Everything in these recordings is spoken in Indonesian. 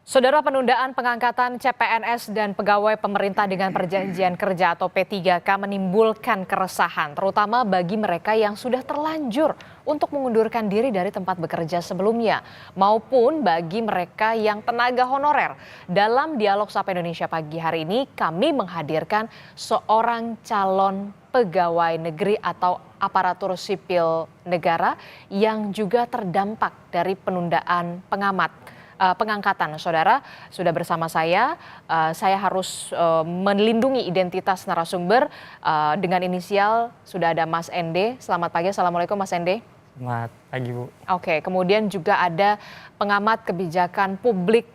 Saudara, penundaan pengangkatan CPNS dan pegawai pemerintah dengan perjanjian kerja atau P3K menimbulkan keresahan, terutama bagi mereka yang sudah terlanjur untuk mengundurkan diri dari tempat bekerja sebelumnya, maupun bagi mereka yang tenaga honorer. Dalam dialog Sapa Indonesia pagi hari ini, kami menghadirkan seorang calon pegawai negeri atau aparatur sipil negara yang juga terdampak dari penundaan pengangkatan. Saudara, sudah bersama saya harus melindungi identitas narasumber dengan inisial sudah ada Mas Ende. Selamat pagi, Assalamualaikum Mas Ende. Selamat pagi, Bu. Oke, kemudian juga ada pengamat kebijakan publik,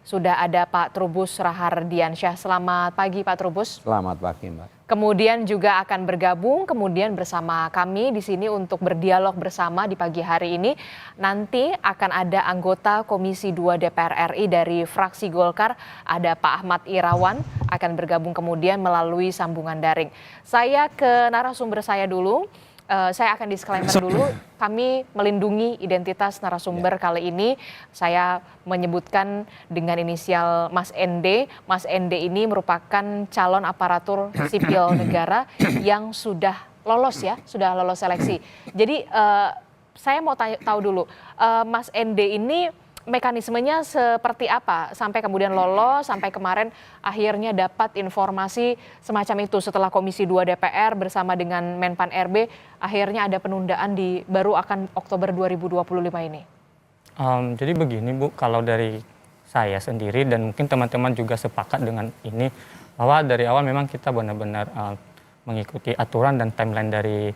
sudah ada Pak Trubus Rahardiansyah. Selamat pagi Pak Trubus. Selamat pagi, Mbak. Kemudian juga akan bergabung bersama kami di sini untuk berdialog bersama di pagi hari ini. Nanti akan ada anggota Komisi 2 DPR RI dari fraksi Golkar, ada Pak Ahmad Irawan, akan bergabung kemudian melalui sambungan daring. Saya ke narasumber saya dulu. Saya akan disclaimer dulu, kami melindungi identitas narasumber kali ini. Saya menyebutkan dengan inisial Mas Ende. Mas Ende ini merupakan calon aparatur sipil negara yang sudah lolos seleksi. Jadi saya mau tahu dulu, Mas Ende ini mekanismenya seperti apa sampai kemudian lolos, sampai kemarin akhirnya dapat informasi semacam itu setelah Komisi 2 DPR bersama dengan Menpan RB akhirnya ada penundaan baru akan Oktober 2025 ini. Jadi begini, Bu, kalau dari saya sendiri dan mungkin teman-teman juga sepakat dengan ini, bahwa dari awal memang kita benar-benar mengikuti aturan dan timeline dari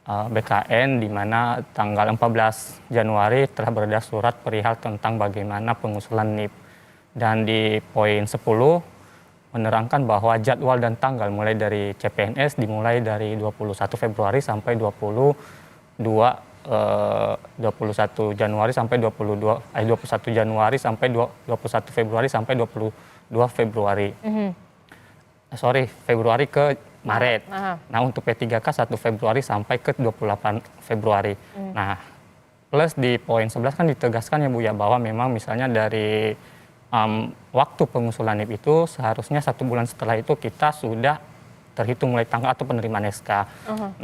BKN, di mana tanggal 14 Januari telah beredar surat perihal tentang bagaimana pengusulan NIP. Dan di poin 10 menerangkan bahwa jadwal dan tanggal mulai dari CPNS dimulai dari 21 Februari sampai 21 Januari sampai 21 Januari sampai 21 Februari sampai 22 Februari. Februari ke Maret. Nah, untuk P3K 1 Februari sampai ke 28 Februari. Nah, plus di poin 11 kan ditegaskan ya, Bu, ya, bahwa memang misalnya dari waktu pengusulan NIP itu seharusnya 1 bulan setelah itu kita sudah terhitung mulai tanggal atau penerimaan SK.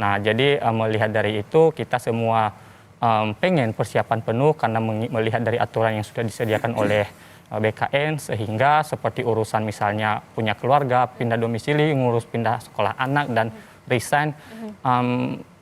Nah, jadi melihat dari itu kita semua pengen persiapan penuh karena melihat dari aturan yang sudah disediakan oleh BKN, sehingga seperti urusan misalnya punya keluarga, pindah domisili, ngurus pindah sekolah anak, dan resign,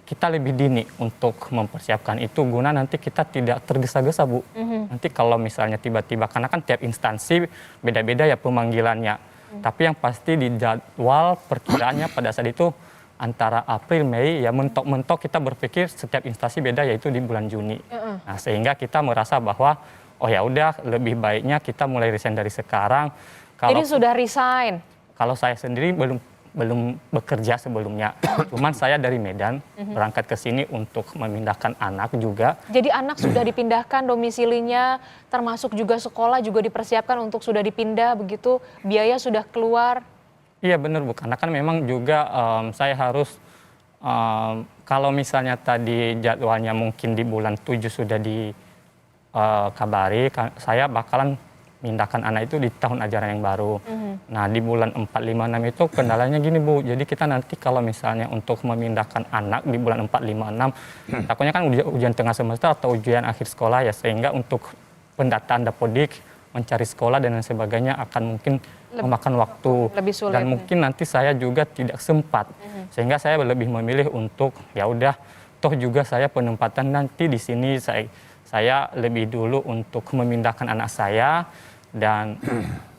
kita lebih dini untuk mempersiapkan itu guna nanti kita tidak tergesa-gesa, Bu. Nanti kalau misalnya tiba-tiba, karena kan tiap instansi beda-beda ya pemanggilannya, tapi yang pasti di jadwal perkiraannya pada saat itu antara April, Mei, ya mentok-mentok kita berpikir setiap instansi beda, yaitu di bulan Juni. Nah, sehingga kita merasa bahwa oh ya udah, lebih baiknya kita mulai resign dari sekarang. Jadi sudah resign? Kalau saya sendiri belum bekerja sebelumnya. Cuman saya dari Medan berangkat ke sini untuk memindahkan anak juga. Jadi anak sudah dipindahkan domisilinya, termasuk juga sekolah juga dipersiapkan untuk sudah dipindah begitu, biaya sudah keluar? Iya benar, Bu, karena kan memang juga saya harus, kalau misalnya tadi jadwalnya mungkin di bulan 7 sudah kabari, saya bakalan mindahkan anak itu di tahun ajaran yang baru. Nah, di bulan 4, 5, 6 itu kendalanya gini, Bu. Jadi kita nanti kalau misalnya untuk memindahkan anak di bulan 4, 5, 6, takutnya kan ujian tengah semester atau ujian akhir sekolah ya, sehingga untuk pendataan dapodik, mencari sekolah dan lain sebagainya akan mungkin memakan waktu. Lebih sulit. Dan mungkin nanti saya juga tidak sempat. Sehingga saya lebih memilih untuk ya udah, toh juga saya penempatan nanti di sini saya lebih dulu untuk memindahkan anak saya, dan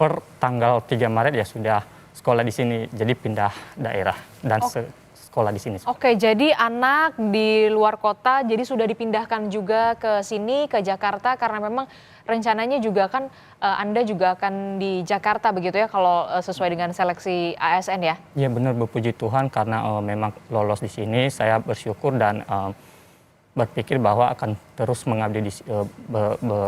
per tanggal 3 Maret ya sudah sekolah di sini, jadi pindah daerah dan sekolah di sini. Oke, jadi anak di luar kota jadi sudah dipindahkan juga ke sini, ke Jakarta, karena memang rencananya juga kan Anda juga akan di Jakarta begitu ya kalau sesuai dengan seleksi ASN ya? Iya benar, berpuji Tuhan karena memang lolos di sini, saya bersyukur dan berpikir bahwa akan terus mengabdi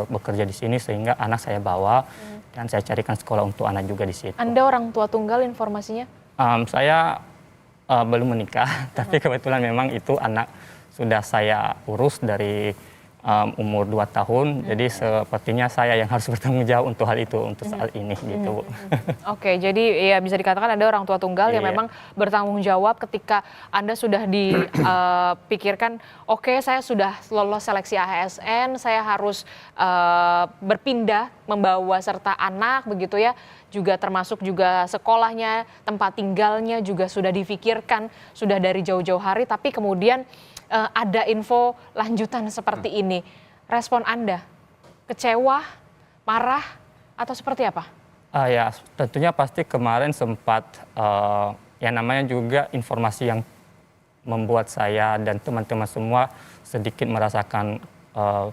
bekerja di sini, sehingga anak saya bawa dan saya carikan sekolah untuk anak juga di situ. Anda orang tua tunggal informasinya? Saya belum menikah, tapi kebetulan memang itu anak sudah saya urus dari umur 2 tahun, jadi sepertinya saya yang harus bertanggung jawab untuk hal itu, untuk saat ini gitu, Bu. Oke, jadi ya bisa dikatakan ada orang tua tunggal yang Iya. memang bertanggung jawab ketika Anda sudah dipikirkan, oke saya sudah lolos seleksi ASN, saya harus berpindah membawa serta anak begitu ya, juga termasuk juga sekolahnya, tempat tinggalnya juga sudah difikirkan, sudah dari jauh-jauh hari, tapi kemudian ada info lanjutan seperti ini. Respon Anda, kecewa, marah, atau seperti apa? Ya, tentunya pasti kemarin sempat ya namanya juga informasi yang membuat saya dan teman-teman semua sedikit merasakan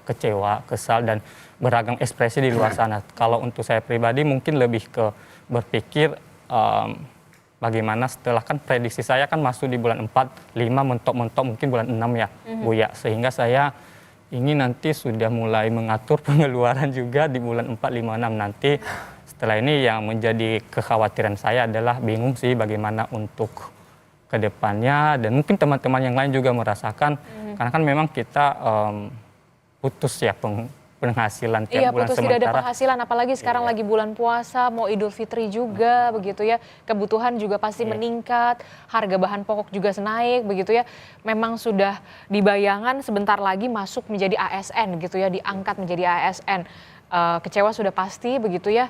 kecewa, kesal, dan beragam ekspresi di luar sana. Kalau untuk saya pribadi mungkin lebih ke berpikir bagaimana setelah kan prediksi saya kan masuk di bulan 4, 5, mentok-mentok mungkin bulan 6 ya, Bu ya. Sehingga saya ini nanti sudah mulai mengatur pengeluaran juga di bulan 4, 5, 6 nanti. Setelah ini yang menjadi kekhawatiran saya adalah bingung sih bagaimana untuk ke depannya, dan mungkin teman-teman yang lain juga merasakan karena kan memang kita putus ya penghasilan tiap bulan putus sementara. tidak ada penghasilan, apalagi sekarang lagi bulan puasa, mau Idul Fitri juga begitu ya. Kebutuhan juga pasti meningkat, harga bahan pokok juga naik begitu ya. Memang sudah dibayangkan sebentar lagi masuk menjadi ASN gitu ya, diangkat menjadi ASN. Kecewa sudah pasti begitu ya.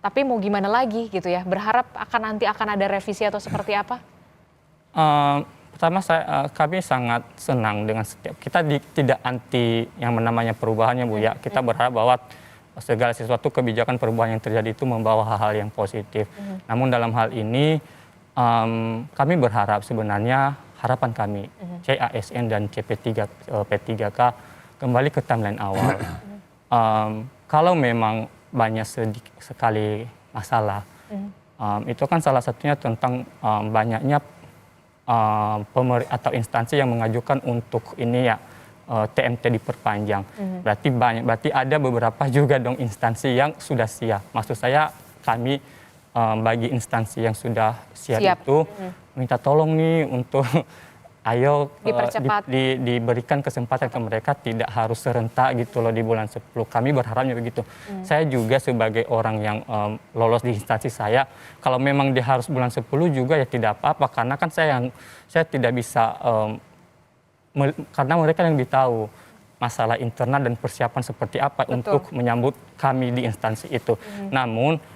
Tapi mau gimana lagi gitu ya? Berharap nanti akan ada revisi atau seperti apa? Pertama kami sangat senang dengan setiap kita tidak anti yang namanya perubahannya, Bu ya. Kita berharap bahwa segala sesuatu kebijakan perubahan yang terjadi itu membawa hal-hal yang positif. Namun dalam hal ini kami berharap sebenarnya harapan kami CASN dan P3K kembali ke timeline awal. Kalau memang banyak sekali masalah, itu kan salah satunya tentang banyaknya atau instansi yang mengajukan untuk ini ya TMT diperpanjang. Berarti ada beberapa juga dong instansi yang sudah siap. Maksud saya kami bagi instansi yang sudah siap. Itu minta tolong nih untuk ayo diberikan kesempatan ke mereka, tidak harus serentak gitu loh di bulan 10. Kami berharapnya begitu. Saya juga sebagai orang yang lolos di instansi saya, kalau memang dia harus bulan 10 juga ya tidak apa-apa, karena kan saya tidak bisa karena mereka yang lebih tahu masalah internal dan persiapan seperti apa untuk menyambut kami di instansi itu. Namun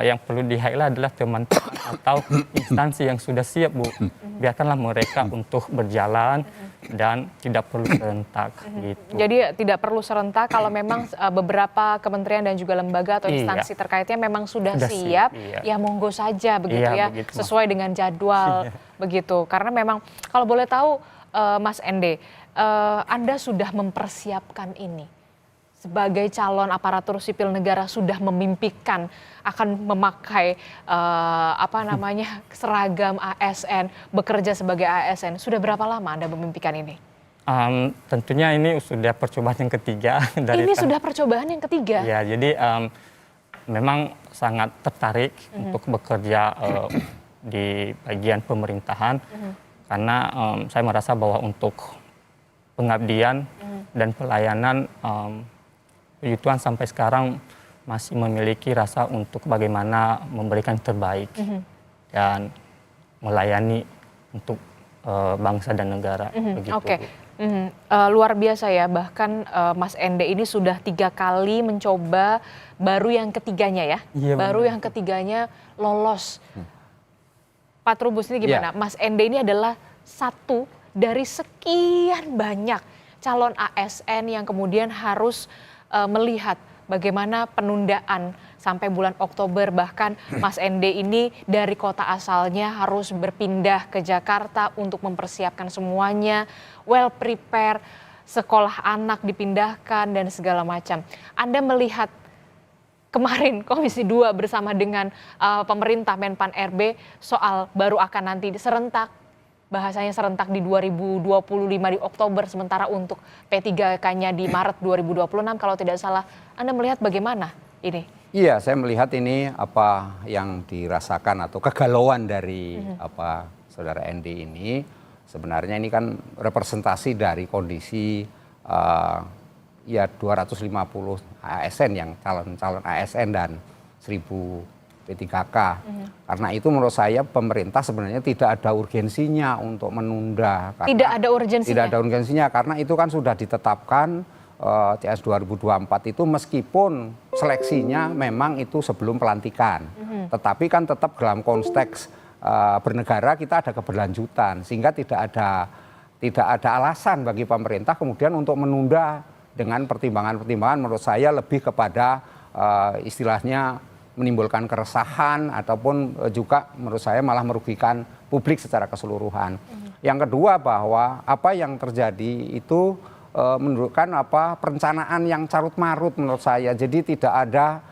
yang perlu di-highlight adalah teman-teman atau instansi yang sudah siap, Bu. Biarkanlah mereka untuk berjalan dan tidak perlu serentak gitu. Jadi tidak perlu serentak kalau memang beberapa kementerian dan juga lembaga atau instansi terkaitnya memang sudah siap, ya monggo saja begitu ya, begitu, sesuai dengan jadwal begitu. Karena memang kalau boleh tahu Mas Ende, Anda sudah mempersiapkan ini. Sebagai calon aparatur sipil negara sudah memimpikan akan memakai seragam ASN, bekerja sebagai ASN. Sudah berapa lama Anda memimpikan ini? Tentunya ini sudah percobaan yang ketiga. Sudah percobaan yang ketiga? Ya, jadi memang sangat tertarik untuk bekerja di bagian pemerintahan, karena saya merasa bahwa untuk pengabdian dan pelayanan Puji Tuhan sampai sekarang masih memiliki rasa untuk bagaimana memberikan yang terbaik dan melayani untuk bangsa dan negara. Begitu. Luar biasa ya, bahkan Mas Ende ini sudah 3 kali mencoba, baru yang ketiganya ya, yang ketiganya lolos. Pak Trubus ini gimana? Mas Ende ini adalah satu dari sekian banyak calon ASN yang kemudian harus melihat bagaimana penundaan sampai bulan Oktober, bahkan Mas Ende ini dari kota asalnya harus berpindah ke Jakarta untuk mempersiapkan semuanya, well prepare, sekolah anak dipindahkan dan segala macam. Anda melihat kemarin Komisi 2 bersama dengan pemerintah Menpan RB soal baru akan nanti serentak, bahasanya serentak di 2025 di Oktober, sementara untuk P3K-nya di Maret 2026 kalau tidak salah. Anda melihat bagaimana ini? Iya, saya melihat ini apa yang dirasakan atau kegalauan dari saudara Endi ini. Sebenarnya ini kan representasi dari kondisi ya 250 ASN yang calon ASN dan 1000 P3K. Karena itu menurut saya pemerintah sebenarnya tidak ada urgensinya untuk menunda. Tidak ada urgensinya? Tidak ada urgensinya karena itu kan sudah ditetapkan CS 2024 itu meskipun seleksinya memang itu sebelum pelantikan. Tetapi kan tetap dalam konteks bernegara kita ada keberlanjutan sehingga tidak ada alasan bagi pemerintah kemudian untuk menunda dengan pertimbangan-pertimbangan menurut saya lebih kepada istilahnya menimbulkan keresahan ataupun juga menurut saya malah merugikan publik secara keseluruhan. Yang kedua bahwa apa yang terjadi itu menunjukkan perencanaan yang carut marut menurut saya. Jadi tidak ada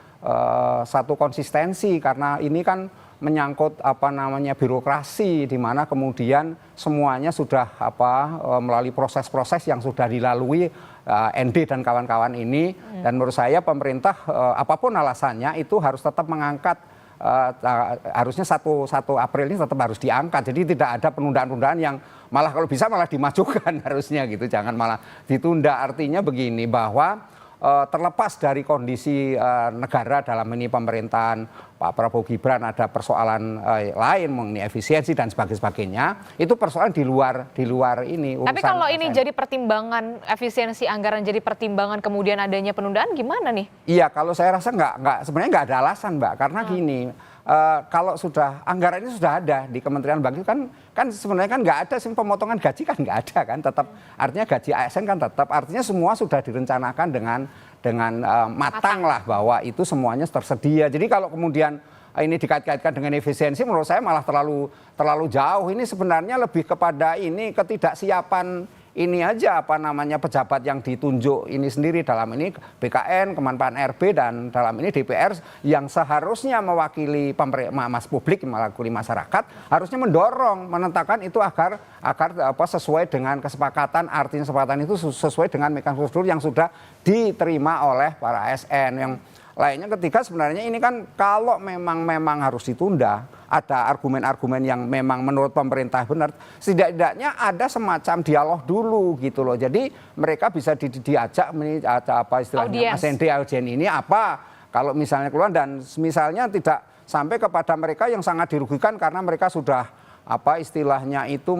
satu konsistensi karena ini kan menyangkut birokrasi di mana kemudian semuanya sudah melalui proses-proses yang sudah dilalui ND dan kawan-kawan ini dan menurut saya pemerintah apapun alasannya itu harus tetap mengangkat harusnya 1 April ini tetap harus diangkat. Jadi tidak ada penundaan-penundaan yang malah kalau bisa malah dimajukan harusnya gitu, jangan malah ditunda. Artinya begini bahwa terlepas dari kondisi negara dalam ini pemerintahan Pak Prabowo Gibran ada persoalan lain mengenai efisiensi dan sebagainya, itu persoalan di luar ini. Tapi kalau ini jadi pertimbangan efisiensi anggaran jadi pertimbangan kemudian adanya penundaan gimana nih? Iya, kalau saya rasa sebenarnya nggak ada alasan Mbak, karena gini. Kalau sudah anggaran ini sudah ada di Kementerian Bagi kan sebenarnya kan nggak ada pemotongan gaji kan nggak ada kan tetap artinya gaji ASN kan tetap artinya semua sudah direncanakan dengan matang lah bahwa itu semuanya tersedia. Jadi kalau kemudian ini dikait-kaitkan dengan efisiensi menurut saya malah terlalu jauh. Ini sebenarnya lebih kepada ini ketidaksiapan ini aja pejabat yang ditunjuk ini sendiri dalam ini BKN, Kemenpan RB dan dalam ini DPR yang seharusnya mewakili publik, mewakili masyarakat harusnya mendorong menentukan itu agar sesuai dengan kesepakatan artinya kesepakatan itu sesuai dengan mekanisme prosedur yang sudah diterima oleh para ASN. Yang lainnya ketiga sebenarnya ini kan kalau memang harus ditunda ada argumen-argumen yang memang menurut pemerintah benar, setidaknya ada semacam dialog dulu gitu loh. Jadi mereka bisa diajak istilahnya audiens ini kalau misalnya keluar dan misalnya tidak sampai kepada mereka yang sangat dirugikan karena mereka sudah istilahnya itu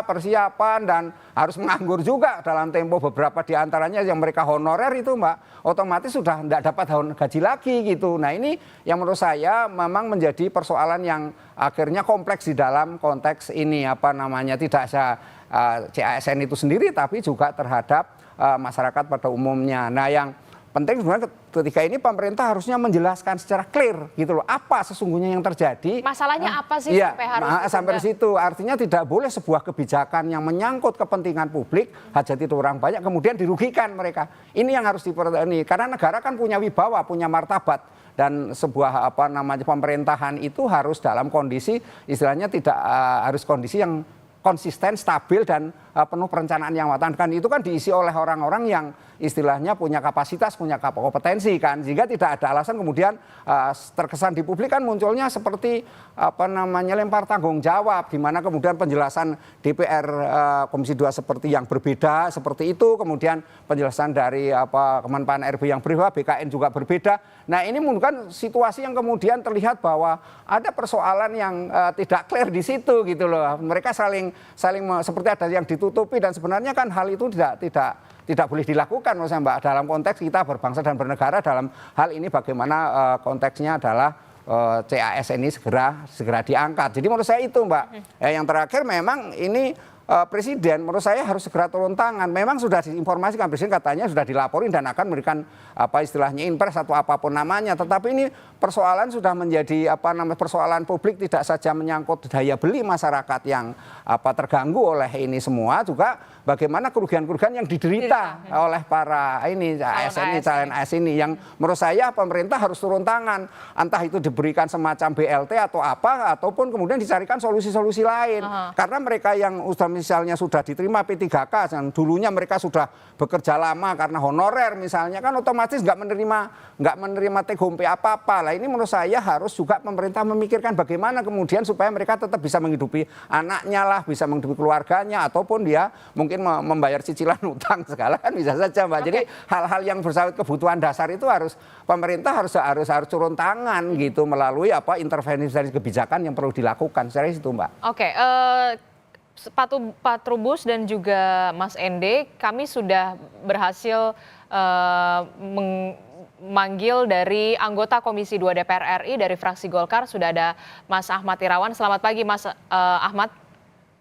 persiapan dan harus menganggur juga dalam tempo beberapa diantaranya yang mereka honorer itu Mbak otomatis sudah tidak dapat gaji lagi gitu. Nah ini yang menurut saya memang menjadi persoalan yang akhirnya kompleks di dalam konteks ini tidak saja CASN itu sendiri tapi juga terhadap masyarakat pada umumnya. Nah yang penting sebenarnya ketika ini pemerintah harusnya menjelaskan secara clear gitu loh apa sesungguhnya yang terjadi. Masalahnya apa sih sampai harus sampai di situ artinya tidak boleh sebuah kebijakan yang menyangkut kepentingan publik hajat itu orang banyak kemudian dirugikan mereka. Ini yang harus diperhatikan karena negara kan punya wibawa, punya martabat dan sebuah pemerintahan itu harus dalam kondisi istilahnya tidak harus kondisi yang konsisten, stabil dan penuh perencanaan yang matang kan itu kan diisi oleh orang-orang yang istilahnya punya kapasitas, punya kompetensi kan sehingga tidak ada alasan kemudian terkesan di publik kan munculnya seperti lempar tanggung jawab di mana kemudian penjelasan DPR Komisi 2 seperti yang berbeda seperti itu kemudian penjelasan dari Kemenpan RB yang berbeda, BKN juga berbeda. Nah ini menunjukkan situasi yang kemudian terlihat bahwa ada persoalan yang tidak clear di situ gitu loh. Mereka saling seperti ada yang ditutupi dan sebenarnya kan hal itu tidak boleh dilakukan menurut saya Mbak dalam konteks kita berbangsa dan bernegara dalam hal ini bagaimana konteksnya adalah CASN ini segera diangkat. Jadi menurut saya itu Mbak. Yang terakhir memang ini Presiden menurut saya harus segera turun tangan. Memang sudah diinformasikan Presiden katanya sudah dilaporin dan akan memberikan istilahnya impres atau apapun namanya. Tetapi ini persoalan sudah menjadi persoalan publik tidak saja menyangkut daya beli masyarakat yang terganggu oleh ini semua juga bagaimana kerugian-kerugian yang diderita oleh para calon ASN ini yang menurut saya pemerintah harus turun tangan. Entah itu diberikan semacam BLT atau ataupun kemudian dicarikan solusi-solusi lain. Karena mereka yang misalnya sudah diterima P3K yang dulunya mereka sudah bekerja lama karena honorer misalnya kan otomatis nggak menerima take home pay apa-apa. Lah ini menurut saya harus juga pemerintah memikirkan bagaimana kemudian supaya mereka tetap bisa menghidupi anaknya lah, bisa menghidupi keluarganya ataupun dia mungkin mungkin membayar cicilan utang segala kan bisa saja Mbak. Jadi hal-hal yang bersangkut kebutuhan dasar itu pemerintah harus turun tangan gitu melalui intervensi dari kebijakan yang perlu dilakukan. Saya itu Mbak. Oke, Pak Trubus dan juga Mas Ende, kami sudah berhasil memanggil dari anggota Komisi 2 DPR RI dari fraksi Golkar. Sudah ada Mas Ahmad Irawan. Selamat pagi Mas Ahmad.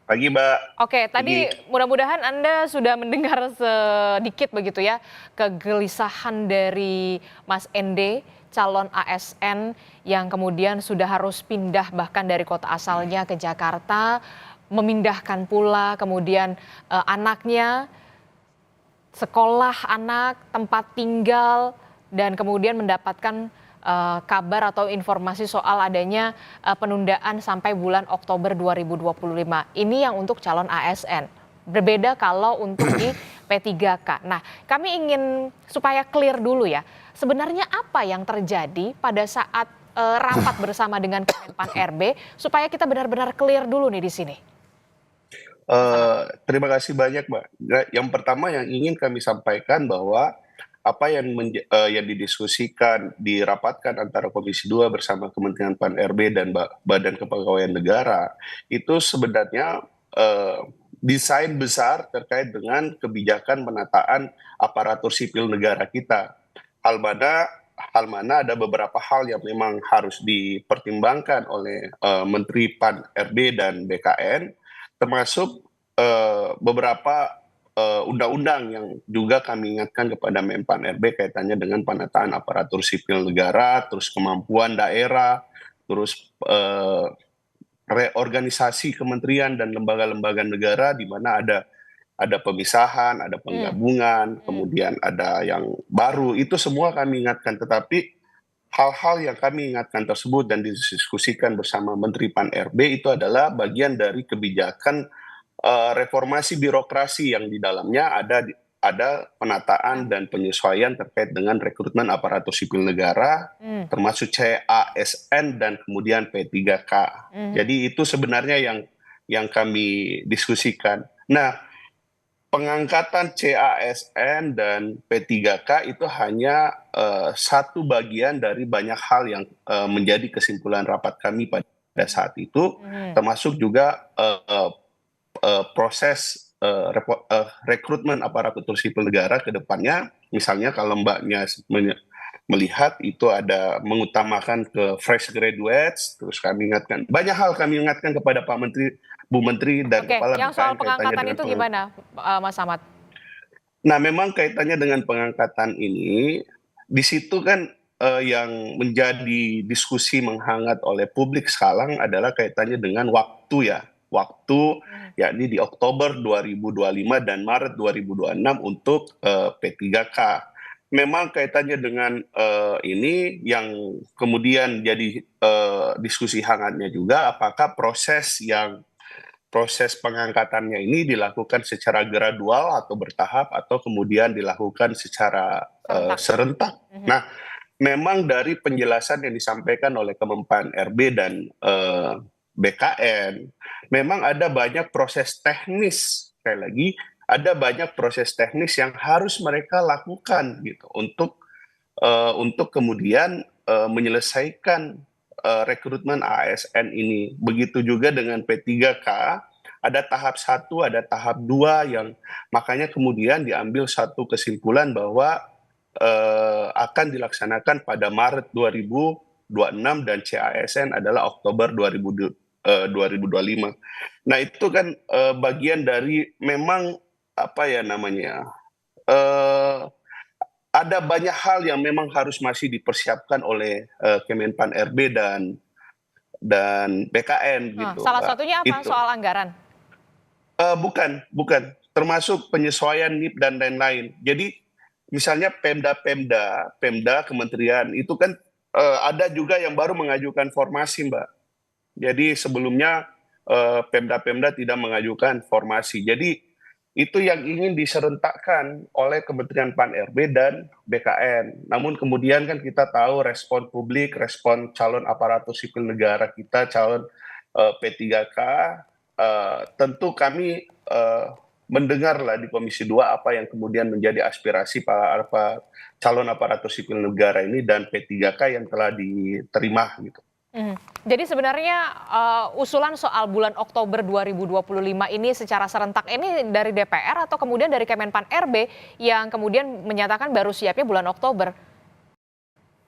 Pagi Mbak. Oke, tadi mudah-mudahan Anda sudah mendengar sedikit begitu ya kegelisahan dari Mas Ende, calon ASN yang kemudian sudah harus pindah bahkan dari kota asalnya ke Jakarta, memindahkan pula kemudian anaknya, sekolah anak, tempat tinggal, dan kemudian mendapatkan kabar atau informasi soal adanya penundaan sampai bulan Oktober 2025. Ini yang untuk calon ASN. Berbeda kalau untuk di P3K. Nah, kami ingin supaya clear dulu ya. Sebenarnya apa yang terjadi pada saat rapat bersama dengan Kemenpan RB supaya kita benar-benar clear dulu nih di sini. Terima kasih banyak Mbak. Yang pertama yang ingin kami sampaikan bahwa apa yang didiskusikan, dirapatkan antara Komisi 2 bersama Kementerian Pan RB dan Badan Kepegawaian Negara itu sebenarnya desain besar terkait dengan kebijakan penataan aparatur sipil negara kita. Hal mana ada beberapa hal yang memang harus dipertimbangkan oleh Menteri Pan RB dan BKN, termasuk beberapa undang-undang yang juga kami ingatkan kepada Menpan RB kaitannya dengan penataan aparatur sipil negara, terus kemampuan daerah, terus reorganisasi kementerian dan lembaga-lembaga negara di mana ada pemisahan, ada penggabungan, kemudian ada yang baru, itu semua kami ingatkan. Tetapi hal-hal yang kami ingatkan tersebut dan didiskusikan bersama Menteri Pan RB itu adalah bagian dari kebijakan reformasi birokrasi yang di dalamnya ada penataan dan penyesuaian terkait dengan rekrutmen aparatur sipil negara, termasuk CASN dan kemudian P3K. Jadi itu sebenarnya yang kami diskusikan. Nah, pengangkatan CASN dan P3K itu hanya satu bagian dari banyak hal yang menjadi kesimpulan rapat kami pada saat itu, termasuk juga proses rekrutmen aparatur sipil negara ke depannya. Misalnya kalau Mbaknya melihat itu ada mengutamakan ke fresh graduates, terus kami ingatkan banyak hal, kami ingatkan kepada Pak Menteri, Bu Menteri dan Kepala yang soal pengangkatan itu gimana Mas Ahmad? Nah, memang kaitannya dengan pengangkatan ini, di situ kan yang menjadi diskusi menghangat oleh publik sekarang adalah kaitannya dengan waktu ya. Waktu yakni di Oktober 2025 dan Maret 2026 untuk P3K. Memang kaitannya dengan ini yang kemudian jadi diskusi hangatnya juga, apakah proses pengangkatannya ini dilakukan secara gradual atau bertahap atau kemudian dilakukan secara serentak. Nah, memang dari penjelasan yang disampaikan oleh Kemenpan RB dan BKN, memang ada banyak proses teknis, sekali lagi, ada banyak proses teknis yang harus mereka lakukan gitu untuk kemudian menyelesaikan rekrutmen ASN ini. Begitu juga dengan P3K, ada tahap 1, ada tahap 2 yang makanya kemudian diambil satu kesimpulan bahwa akan dilaksanakan pada Maret 2026 dan CASN adalah Oktober 2025. Nah, itu kan bagian dari memang ada banyak hal yang memang harus masih dipersiapkan oleh Kemenpan RB dan BKN gitu. Salah satunya apa? Soal anggaran? Bukan, termasuk penyesuaian NIP dan lain-lain. Jadi misalnya Pemda kementerian itu kan ada juga yang baru mengajukan formasi, Mbak. Jadi sebelumnya Pemda tidak mengajukan formasi. Jadi itu yang ingin diserentakkan oleh Kementerian Pan RB dan BKN. Namun kemudian kan kita tahu respon publik, respon calon aparatur sipil negara kita, calon P3K, tentu kami mendengarlah di Komisi 2 apa yang kemudian menjadi aspirasi para calon aparatur sipil negara ini dan P3K yang telah diterima gitu. Jadi sebenarnya usulan soal bulan Oktober 2025 ini secara serentak ini dari DPR atau kemudian dari Kemenpan RB yang kemudian menyatakan baru siapnya bulan Oktober?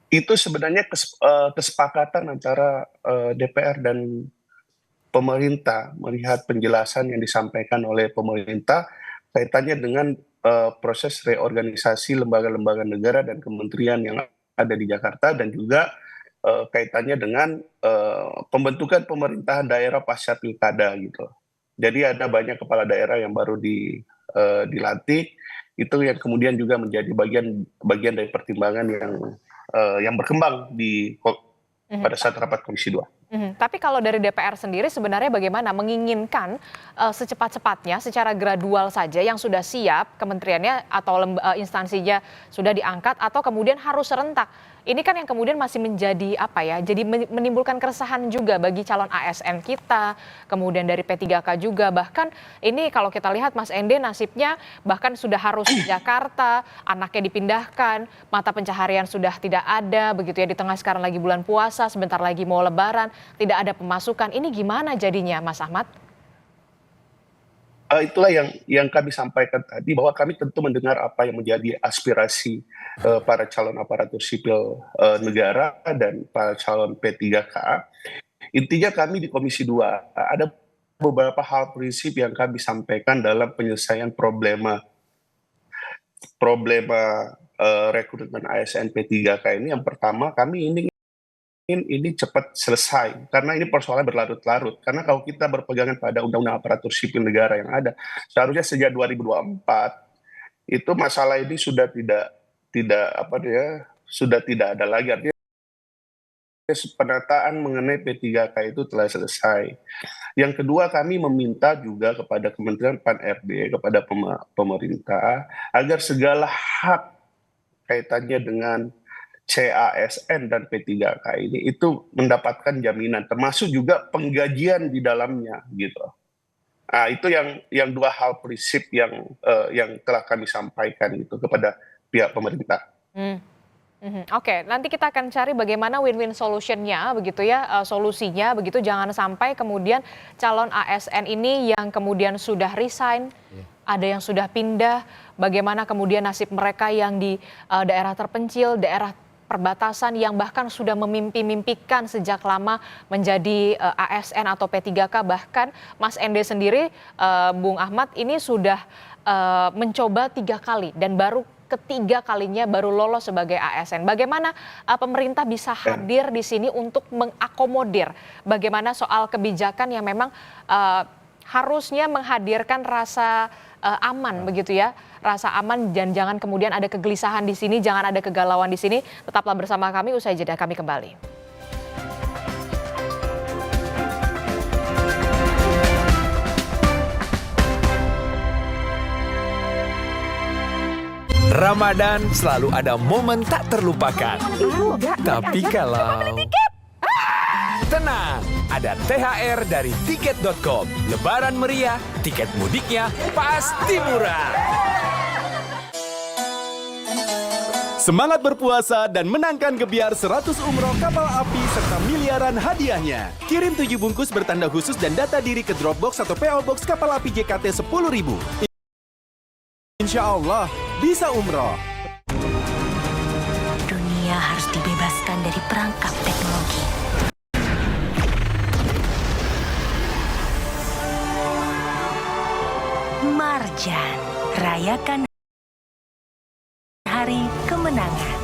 Itu sebenarnya kesepakatan antara DPR dan pemerintah melihat penjelasan yang disampaikan oleh pemerintah kaitannya dengan proses reorganisasi lembaga-lembaga negara dan kementerian yang ada di Jakarta dan juga kaitannya dengan pembentukan pemerintahan daerah pasca pilkada gitu. Jadi ada banyak kepala daerah yang baru dilantik, itu yang kemudian juga menjadi bagian dari pertimbangan yang berkembang pada saat rapat Komisi 2. Tapi kalau dari DPR sendiri sebenarnya bagaimana menginginkan secepat-cepatnya secara gradual saja yang sudah siap kementeriannya atau instansinya sudah diangkat atau kemudian harus serentak. Ini kan yang kemudian masih menjadi jadi menimbulkan keresahan juga bagi calon ASN kita, kemudian dari P3K juga. Bahkan ini kalau kita lihat Mas Ende nasibnya bahkan sudah harus di Jakarta, anaknya dipindahkan, mata pencaharian sudah tidak ada, begitu ya, di tengah sekarang lagi bulan puasa, sebentar lagi mau lebaran, tidak ada pemasukan. Ini gimana jadinya Mas Ahmad? Itulah yang kami sampaikan tadi, bahwa kami tentu mendengar apa yang menjadi aspirasi para calon aparatur sipil negara dan para calon P3K. Intinya kami di Komisi 2 ada beberapa hal prinsip yang kami sampaikan dalam penyelesaian problema rekrutmen ASN P3K ini. Yang pertama, kami ingin ini cepat selesai, karena ini persoalan berlarut-larut. Karena kalau kita berpegangan pada Undang-Undang Aparatur Sipil Negara yang ada, seharusnya sejak 2024 itu masalah ini sudah tidak ada lagi. Artinya penataan mengenai P3K itu telah selesai. Yang kedua, kami meminta juga kepada Kementerian Pan RB, kepada pemerintah, agar segala hak kaitannya dengan CASN dan P3K ini itu mendapatkan jaminan, termasuk juga penggajian di dalamnya gitu. Nah, itu yang dua hal prinsip yang telah kami sampaikan itu kepada pihak pemerintah. Oke, nanti kita akan cari bagaimana win-win solution-nya begitu ya, solusinya begitu, jangan sampai kemudian calon ASN ini yang kemudian sudah resign, ada yang sudah pindah, bagaimana kemudian nasib mereka yang di daerah terpencil, daerah perbatasan yang bahkan sudah memimpi-mimpikan sejak lama menjadi ASN atau P3K. Bahkan Mas Ende sendiri, Bung Ahmad, ini sudah mencoba 3 kali dan baru ketiga kalinya baru lolos sebagai ASN. Bagaimana pemerintah bisa hadir di sini untuk mengakomodir bagaimana soal kebijakan yang memang harusnya menghadirkan rasa aman begitu ya, rasa aman, dan jangan kemudian ada kegelisahan di sini, jangan ada kegalauan di sini. Tetaplah bersama kami, usai jeda kami kembali. Ramadan selalu ada momen tak terlupakan. Tapi kalau tenang, ada THR dari Tiket.com. Lebaran meriah, tiket mudiknya pasti murah. Semangat berpuasa dan menangkan gebiar 100 umroh kapal api serta miliaran hadiahnya. Kirim 7 bungkus bertanda khusus dan data diri ke Dropbox atau PO Box kapal api JKT 10.000. Insya Allah bisa umroh. Dunia harus dibebaskan dari perangkap teknologi. Marjan, rayakan hari kemenangan.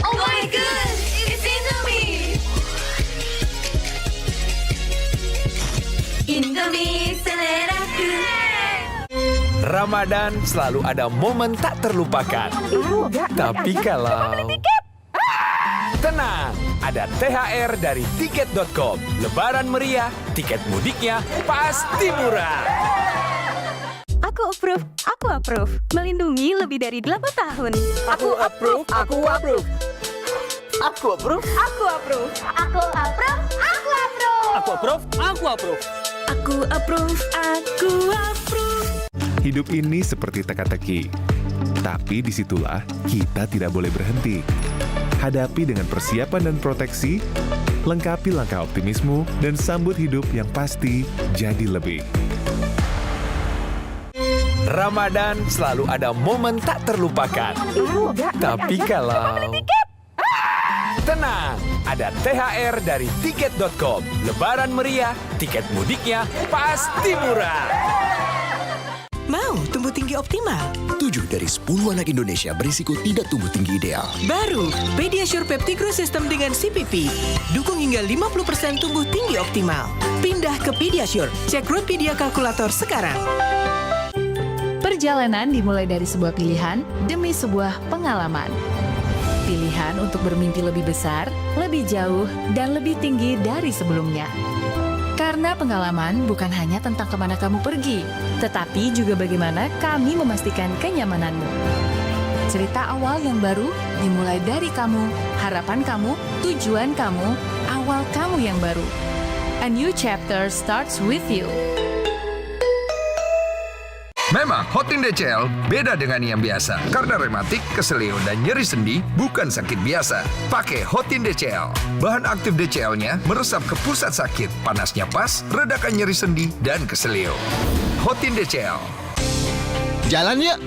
Oh my god, it's Indomie! Indomie seleraku. Ramadan selalu ada momen tak terlupakan. Tapi kalau tenang, ada THR dari Tiket.com. Lebaran meriah, tiket mudiknya pasti murah. Aku approve. Melindungi lebih dari 8 tahun. Aku approve. Aku approve, aku approve. Aku approve, aku approve. Hidup ini seperti teka-teki. Tapi disitulah kita tidak boleh berhenti. Hadapi dengan persiapan dan proteksi, lengkapi langkah optimismu, dan sambut hidup yang pasti jadi lebih. Ramadan selalu ada momen tak terlupakan. Tapi kalau... Tenang, ada THR dari Tiket.com. Lebaran meriah, tiket mudiknya pasti murah. Mau tumbuh tinggi optimal? 7 dari 10 anak Indonesia berisiko tidak tumbuh tinggi ideal. Baru, Pediasure Peptigro System dengan CPP. Dukung hingga 50% tumbuh tinggi optimal. Pindah ke Pediasure. Cek Rootpedia kalkulator sekarang. Perjalanan dimulai dari sebuah pilihan demi sebuah pengalaman. Pilihan untuk bermimpi lebih besar, lebih jauh, dan lebih tinggi dari sebelumnya. Karena pengalaman bukan hanya tentang kemana kamu pergi, tetapi juga bagaimana kami memastikan kenyamananmu. Cerita awal yang baru dimulai dari kamu, harapan kamu, tujuan kamu, awal kamu yang baru. A new chapter starts with you. Memang Hotin DCL beda dengan yang biasa. Karena rematik, keselio, dan nyeri sendi bukan sakit biasa. Pakai Hotin DCL. Bahan aktif DCL-nya meresap ke pusat sakit. Panasnya pas, redakan nyeri sendi dan keselio. Hotin DCL. Jalan yuk!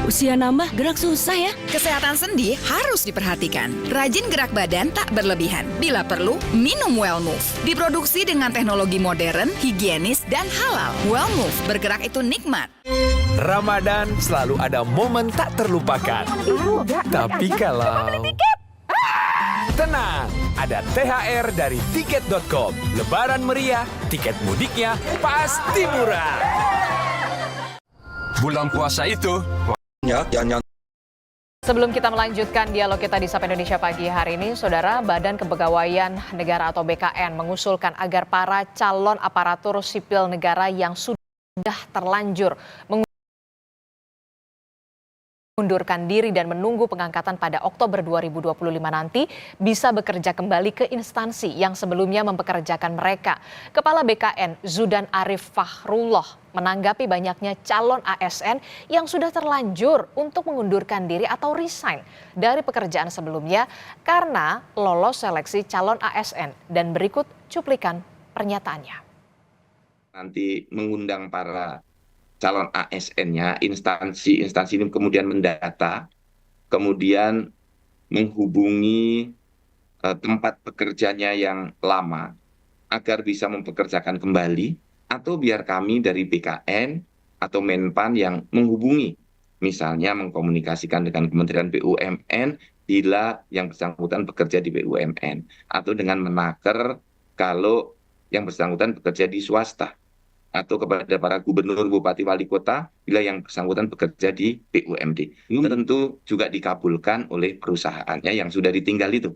Usia nambah, gerak susah ya. Kesehatan sendi harus diperhatikan. Rajin gerak badan tak berlebihan. Bila perlu, minum Wellmove. Diproduksi dengan teknologi modern, higienis, dan halal. Wellmove, bergerak itu nikmat. Ramadan selalu ada momen tak terlupakan. Tapi kalau... Tenang, ada THR dari Tiket.com. Lebaran meriah, tiket mudiknya pasti murah. Bulan puasa itu... Sebelum kita melanjutkan dialog kita di Sapa Indonesia pagi hari ini, Saudara, Badan Kepegawaian Negara atau BKN mengusulkan agar para calon aparatur sipil negara yang sudah terlanjur mengundurkan diri dan menunggu pengangkatan pada Oktober 2025 nanti bisa bekerja kembali ke instansi yang sebelumnya mempekerjakan mereka. Kepala BKN Zudan Arif Fakhrullah menanggapi banyaknya calon ASN yang sudah terlanjur untuk mengundurkan diri atau resign dari pekerjaan sebelumnya karena lolos seleksi calon ASN. Dan berikut cuplikan pernyataannya. Nanti mengundang para calon ASN-nya, instansi ini kemudian mendata, kemudian menghubungi tempat pekerjanya yang lama agar bisa mempekerjakan kembali, atau biar kami dari BKN atau Menpan yang menghubungi, misalnya mengkomunikasikan dengan Kementerian BUMN bila yang bersangkutan bekerja di BUMN, atau dengan Menaker kalau yang bersangkutan bekerja di swasta, atau kepada para gubernur, bupati, wali kota bila yang bersangkutan bekerja di BUMD. Itu tentu juga dikabulkan oleh perusahaannya yang sudah ditinggal itu.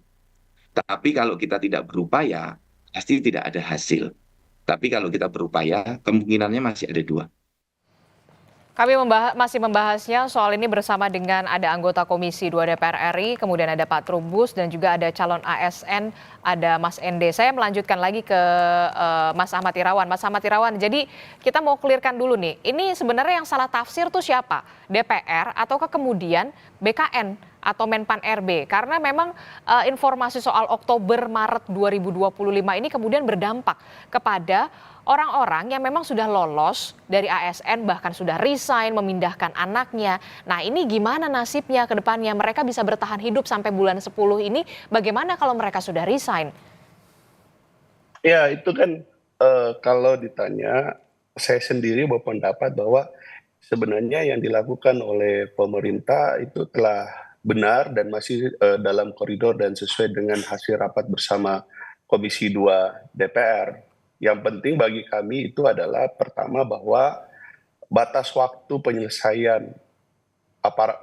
Tapi kalau kita tidak berupaya, pasti tidak ada hasil. Tapi kalau kita berupaya, kemungkinannya masih ada dua. Kami masih membahasnya soal ini bersama dengan ada anggota Komisi 2 DPR RI, kemudian ada Pak Trubus dan juga ada calon ASN, ada Mas Ende. Saya melanjutkan lagi ke Mas Ahmad Irawan. Mas Ahmad Irawan, jadi kita mau clearkan dulu nih, ini sebenarnya yang salah tafsir tuh siapa? DPR ataukah kemudian BKN atau Menpan RB? Karena memang informasi soal Oktober Maret 2025 ini kemudian berdampak kepada orang-orang yang memang sudah lolos dari ASN, bahkan sudah resign, memindahkan anaknya. Nah, ini gimana nasibnya ke depannya? Mereka bisa bertahan hidup sampai bulan 10 ini, bagaimana kalau mereka sudah resign? Ya, itu kan kalau ditanya, saya sendiri berpendapat bahwa sebenarnya yang dilakukan oleh pemerintah itu telah benar dan masih dalam koridor dan sesuai dengan hasil rapat bersama Komisi 2 DPR. Yang penting bagi kami itu adalah pertama bahwa batas waktu penyelesaian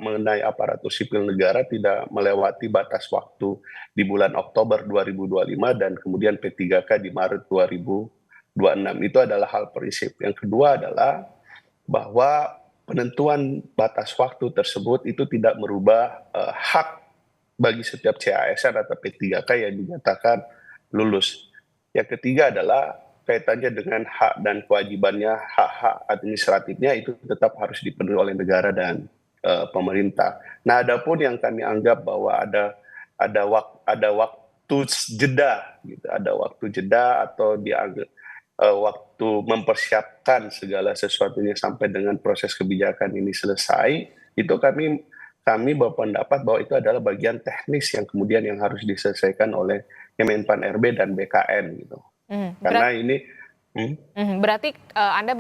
mengenai aparatur sipil negara tidak melewati batas waktu di bulan Oktober 2025 dan kemudian P3K di Maret 2026. Itu adalah hal prinsip. Yang kedua adalah bahwa penentuan batas waktu tersebut itu tidak merubah hak bagi setiap CASN atau P3K yang dinyatakan lulus. Yang ketiga adalah kaitannya dengan hak dan kewajibannya, hak-hak administratifnya itu tetap harus dipenuhi oleh negara dan pemerintah. Nah, adapun yang kami anggap bahwa ada waktu jeda, gitu, ada waktu jeda atau dianggap waktu mempersiapkan segala sesuatunya sampai dengan proses kebijakan ini selesai, itu kami berpendapat bahwa itu adalah bagian teknis yang kemudian yang harus diselesaikan oleh Kemenpan RB dan BKN gitu. Karena ini berarti Anda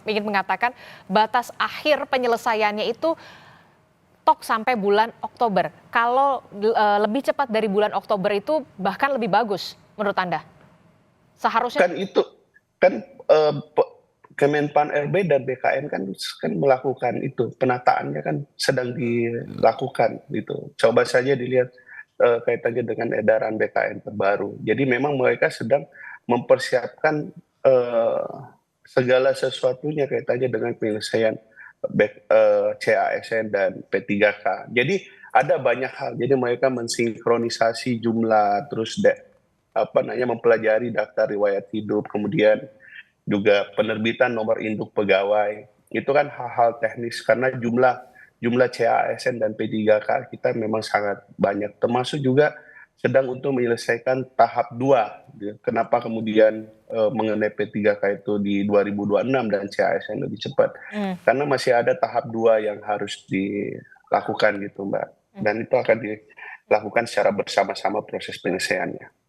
ingin mengatakan batas akhir penyelesaiannya itu tok sampai bulan Oktober. Kalau lebih cepat dari bulan Oktober itu bahkan lebih bagus menurut Anda? Seharusnya kan Kemenpan RB dan BKN kan melakukan itu, penataannya kan sedang dilakukan gitu. Coba saja dilihat kaitannya dengan edaran BKN terbaru. Jadi memang mereka sedang mempersiapkan segala sesuatunya kaitannya dengan penyelesaian CASN dan P3K. Jadi ada banyak hal. Jadi mereka mensinkronisasi jumlah, terus mempelajari daftar riwayat hidup, kemudian juga penerbitan nomor induk pegawai. Itu kan hal-hal teknis karena jumlah CASN dan P3K kita memang sangat banyak. Termasuk juga sedang untuk menyelesaikan tahap 2. Kenapa kemudian mengenai P3K itu di 2026 dan CASN lebih cepat? Karena masih ada tahap 2 yang harus dilakukan gitu, Mbak. Dan itu akan dilakukan secara bersama-sama proses penyelesaiannya.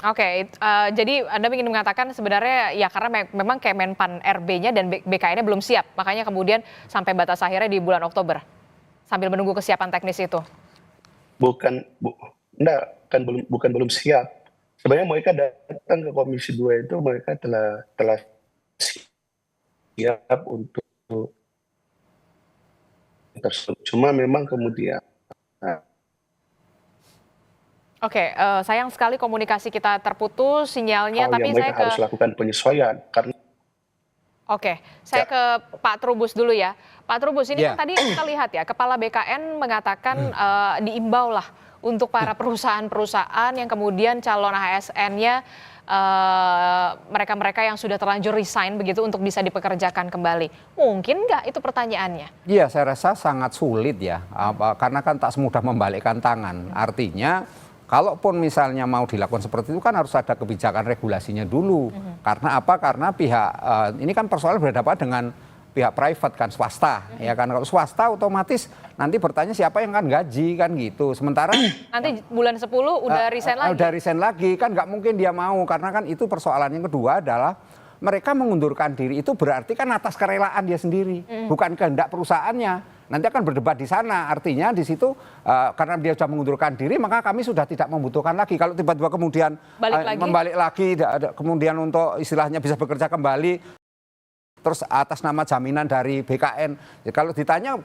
Oke, jadi Anda ingin mengatakan sebenarnya ya karena memang Kemenpan RB-nya dan BKN-nya belum siap, makanya kemudian sampai batas akhirnya di bulan Oktober sambil menunggu kesiapan teknis itu. Bukan belum siap. Sebenarnya mereka datang ke Komisi 2 itu mereka telah siap untuk tersebut. Cuma memang kemudian Oke, sayang sekali komunikasi kita terputus sinyalnya, tapi saya harus lakukan penyesuaian karena. Oke, saya ke Pak Trubus dulu ya. Pak Trubus, ini kan tadi kita lihat ya, Kepala BKN mengatakan diimbau lah untuk para perusahaan-perusahaan yang kemudian calon ASN-nya mereka-mereka yang sudah terlanjur resign begitu untuk bisa dipekerjakan kembali. Mungkin nggak itu pertanyaannya? Iya, saya rasa sangat sulit ya, karena kan tak semudah membalikkan tangan. Artinya kalaupun misalnya mau dilakukan seperti itu kan harus ada kebijakan regulasinya dulu. Karena apa? Karena pihak ini kan persoalan berhadapan dengan pihak private kan, swasta. Ya kan, kalau swasta otomatis nanti bertanya siapa yang kan gaji kan gitu. Sementara nanti bulan 10 udah resign lagi. Udah resign lagi kan nggak mungkin dia mau, karena kan itu persoalan yang kedua adalah mereka mengundurkan diri itu berarti kan atas kerelaan dia sendiri, bukan kehendak perusahaannya. Nanti akan berdebat di sana, artinya di situ karena dia sudah mengundurkan diri maka kami sudah tidak membutuhkan lagi. Kalau tiba-tiba kemudian membalik lagi, kemudian untuk istilahnya bisa bekerja kembali, terus atas nama jaminan dari BKN, ya kalau ditanya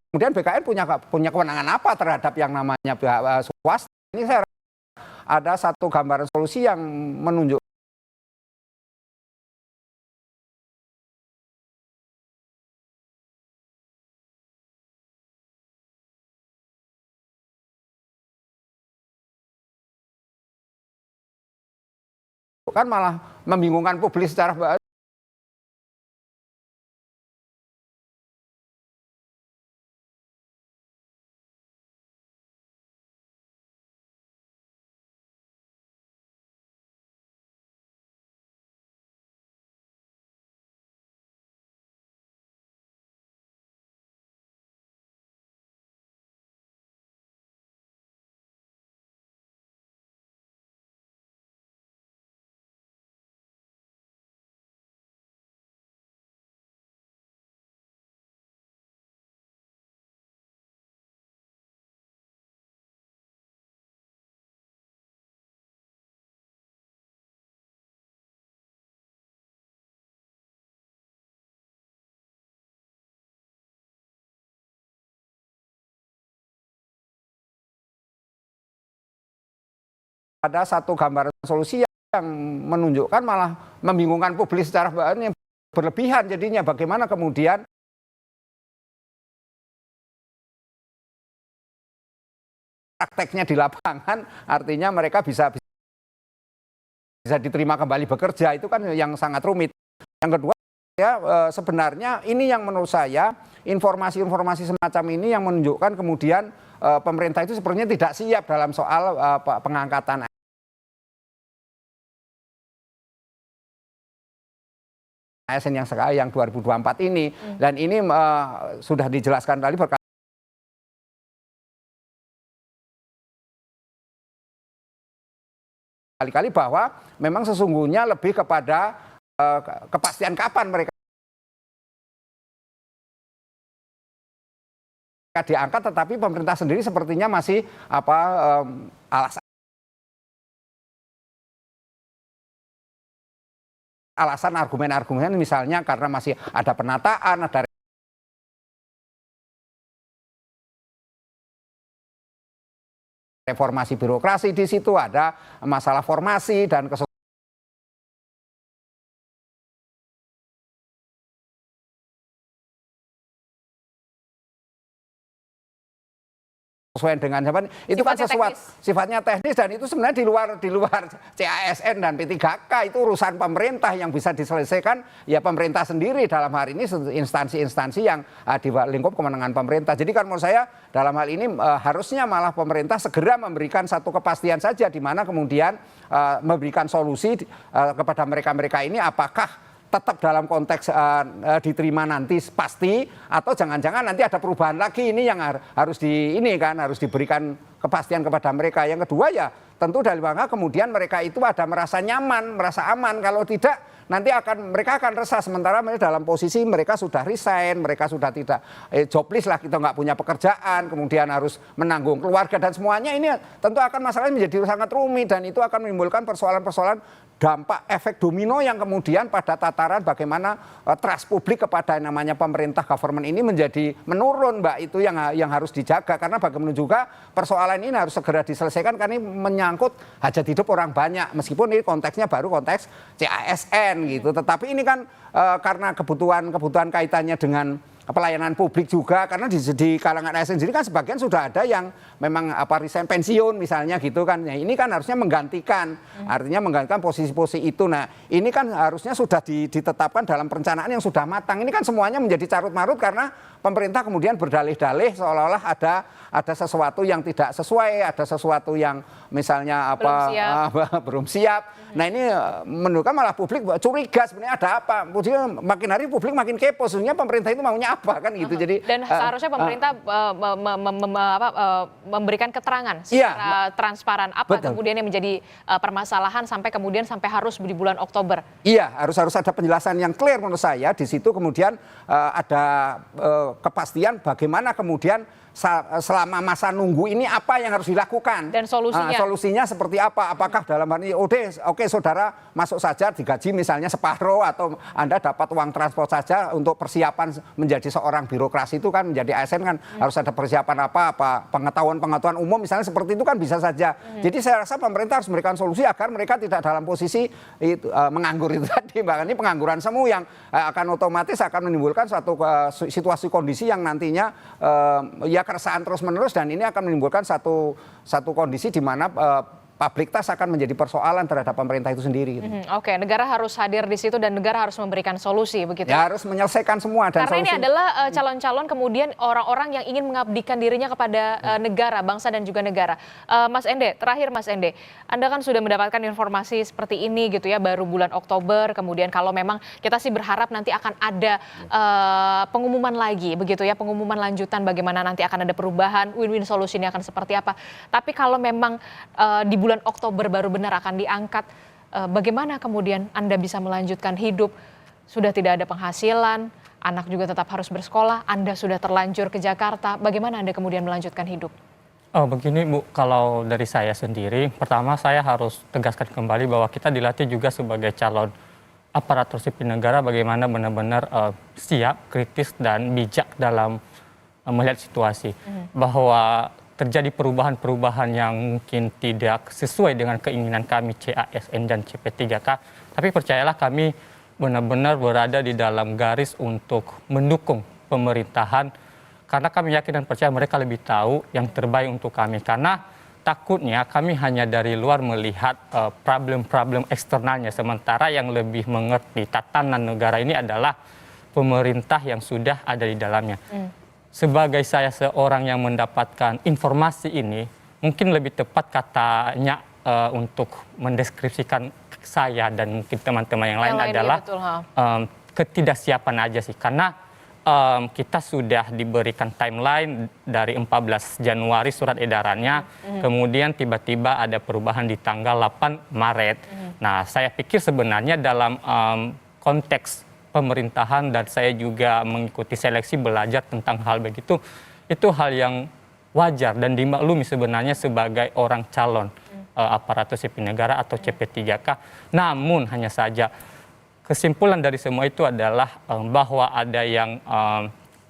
kemudian BKN punya kewenangan apa terhadap yang namanya pihak swasta. Ini saya rasa ada satu gambaran solusi yang menunjuk kan malah membingungkan publik secara ada satu gambaran solusi yang menunjukkan malah membingungkan publik secara yang berlebihan jadinya bagaimana kemudian prakteknya di lapangan artinya mereka bisa diterima kembali bekerja itu kan yang sangat rumit. Yang kedua ya sebenarnya ini yang menurut saya informasi-informasi semacam ini yang menunjukkan kemudian pemerintah itu sepertinya tidak siap dalam soal pengangkatan ASN yang 2024 ini dan ini sudah dijelaskan tadi berkali-kali bahwa memang sesungguhnya lebih kepada kepastian kapan mereka diangkat, tetapi pemerintah sendiri sepertinya masih alasan argumen-argumen misalnya karena masih ada penataan, ada reformasi birokrasi di situ, ada masalah formasi dan sesuai dengan zaman itu kan sesuatu sifatnya teknis dan itu sebenarnya di luar CASN dan P3K itu urusan pemerintah yang bisa diselesaikan ya pemerintah sendiri dalam hal ini instansi-instansi yang di lingkup kewenangan pemerintah. Jadi kan menurut saya dalam hal ini harusnya malah pemerintah segera memberikan satu kepastian saja di mana kemudian memberikan solusi kepada mereka-mereka ini apakah tetap dalam konteks diterima nanti pasti atau jangan-jangan nanti ada perubahan lagi ini yang harus harus diberikan kepastian kepada mereka. Yang kedua ya tentu dari mana kemudian mereka itu ada merasa nyaman, merasa aman. Kalau tidak nanti mereka akan resah sementara mereka dalam posisi mereka sudah resign, mereka sudah tidak jobless lah, kita nggak punya pekerjaan, kemudian harus menanggung keluarga dan semuanya ini tentu akan masalahnya menjadi sangat rumit dan itu akan menimbulkan persoalan-persoalan dampak efek domino yang kemudian pada tataran bagaimana trust publik kepada yang namanya pemerintah government ini menjadi menurun, Mbak. Itu yang harus dijaga karena bagaimana juga persoalan ini harus segera diselesaikan karena ini menyangkut hajat hidup orang banyak meskipun ini konteksnya baru konteks CASN gitu. Tetapi ini kan karena kebutuhan kaitannya dengan pelayanan publik juga karena di kalangan ASN sendiri kan sebagian sudah ada yang memang resign pensiun misalnya gitu kan. Nah, ini kan harusnya menggantikan artinya menggantikan posisi-posisi itu. Nah, ini kan harusnya sudah ditetapkan dalam perencanaan yang sudah matang. Ini kan semuanya menjadi carut-marut karena pemerintah kemudian berdalih-dalih seolah-olah ada sesuatu yang tidak sesuai, ada sesuatu yang misalnya belum siap. Nah, ini menurutkan malah publik curiga sebenarnya ada apa. Makin hari publik makin kepo sebenarnya pemerintah itu maunya apa kan gitu. Jadi dan seharusnya pemerintah memberikan keterangan secara transparan apa kemudian yang menjadi permasalahan sampai harus di bulan Oktober. Iya, harus ada penjelasan yang clear menurut saya. Di situ kemudian ada kepastian bagaimana kemudian selama masa nunggu ini apa yang harus dilakukan. Dan solusinya. Solusinya seperti apa? Apakah dalam hal ini, oke saudara masuk saja digaji misalnya separuh atau Anda dapat uang transport saja untuk persiapan menjadi seorang birokrasi itu kan menjadi ASN kan harus ada persiapan apa pengetahuan umum misalnya seperti itu kan bisa saja. Jadi saya rasa pemerintah harus memberikan solusi agar mereka tidak dalam posisi itu, menganggur itu tadi. Bahkan ini pengangguran semu yang akan otomatis akan menimbulkan suatu situasi kondisi yang nantinya ya keresahan terus-menerus dan ini akan menimbulkan satu kondisi di mana publiktas akan menjadi persoalan terhadap pemerintah itu sendiri. Gitu. Oke, negara harus hadir di situ dan negara harus memberikan solusi, begitu? Ya, harus menyelesaikan semua. Dan karena ini adalah calon-calon kemudian orang-orang yang ingin mengabdikan dirinya kepada negara, bangsa dan juga negara. Mas Ende, terakhir Mas Ende, Anda kan sudah mendapatkan informasi seperti ini gitu ya, baru bulan Oktober, kemudian kalau memang kita sih berharap nanti akan ada pengumuman lagi, begitu ya, pengumuman lanjutan bagaimana nanti akan ada perubahan, win-win solusinya akan seperti apa. Tapi kalau memang di bulan Oktober baru benar akan diangkat, bagaimana kemudian Anda bisa melanjutkan hidup? Sudah tidak ada penghasilan, anak juga tetap harus bersekolah, Anda sudah terlanjur ke Jakarta, bagaimana Anda kemudian melanjutkan hidup? Oh begini Bu, kalau dari saya sendiri, pertama saya harus tegaskan kembali bahwa kita dilatih juga sebagai calon aparatur sipil negara bagaimana benar-benar siap, kritis dan bijak dalam melihat situasi. Bahwa terjadi perubahan-perubahan yang mungkin tidak sesuai dengan keinginan kami CASN dan CP3K, tapi percayalah kami benar-benar berada di dalam garis untuk mendukung pemerintahan karena kami yakin dan percaya mereka lebih tahu yang terbaik untuk kami karena takutnya kami hanya dari luar melihat problem-problem eksternalnya sementara yang lebih mengerti tatanan negara ini adalah pemerintah yang sudah ada di dalamnya. Sebagai saya seorang yang mendapatkan informasi ini, mungkin lebih tepat katanya untuk mendeskripsikan saya dan mungkin teman-teman yang lain adalah ketidaksiapan aja sih. Karena kita sudah diberikan timeline dari 14 Januari surat edarannya, kemudian tiba-tiba ada perubahan di tanggal 8 Maret. Nah, saya pikir sebenarnya dalam konteks pemerintahan dan saya juga mengikuti seleksi belajar tentang hal begitu, itu hal yang wajar dan dimaklumi sebenarnya sebagai orang calon aparatur sipil negara atau CP3K. Namun hanya saja kesimpulan dari semua itu adalah bahwa ada yang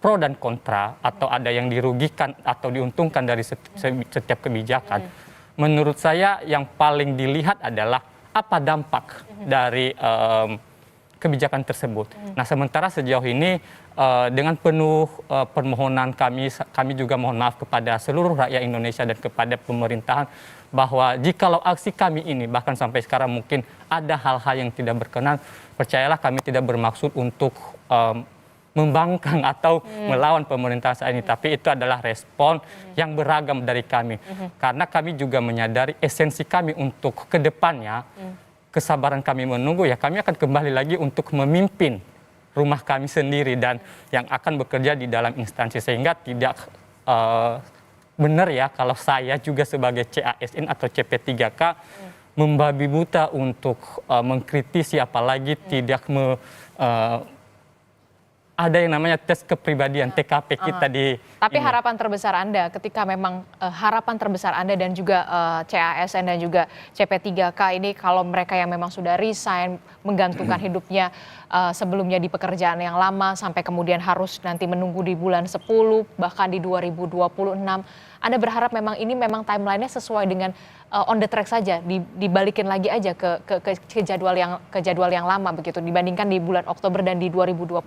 pro dan kontra atau ada yang dirugikan atau diuntungkan dari setiap kebijakan. Menurut saya yang paling dilihat adalah apa dampak dari kebijakan tersebut. Nah, sementara sejauh ini dengan penuh permohonan kami juga mohon maaf kepada seluruh rakyat Indonesia dan kepada pemerintahan bahwa jikalau aksi kami ini bahkan sampai sekarang mungkin ada hal-hal yang tidak berkenan, percayalah kami tidak bermaksud untuk membangkang atau melawan pemerintah saat ini, tapi itu adalah respon yang beragam dari kami. Karena kami juga menyadari esensi kami untuk kedepannya, kesabaran kami menunggu ya kami akan kembali lagi untuk memimpin rumah kami sendiri dan yang akan bekerja di dalam instansi sehingga tidak benar ya kalau saya juga sebagai CASN atau CP3K membabi buta untuk mengkritisi apalagi tidak ada yang namanya tes kepribadian TKP kita di. Tapi harapan terbesar Anda ketika memang harapan terbesar Anda dan juga CASN dan juga CP3K ini kalau mereka yang memang sudah resign menggantungkan hidupnya sebelumnya di pekerjaan yang lama sampai kemudian harus nanti menunggu di bulan 10 bahkan di 2026. Anda berharap memang ini memang timelinenya sesuai dengan on the track saja, dibalikin lagi aja ke jadwal yang lama begitu dibandingkan di bulan Oktober dan di 2026.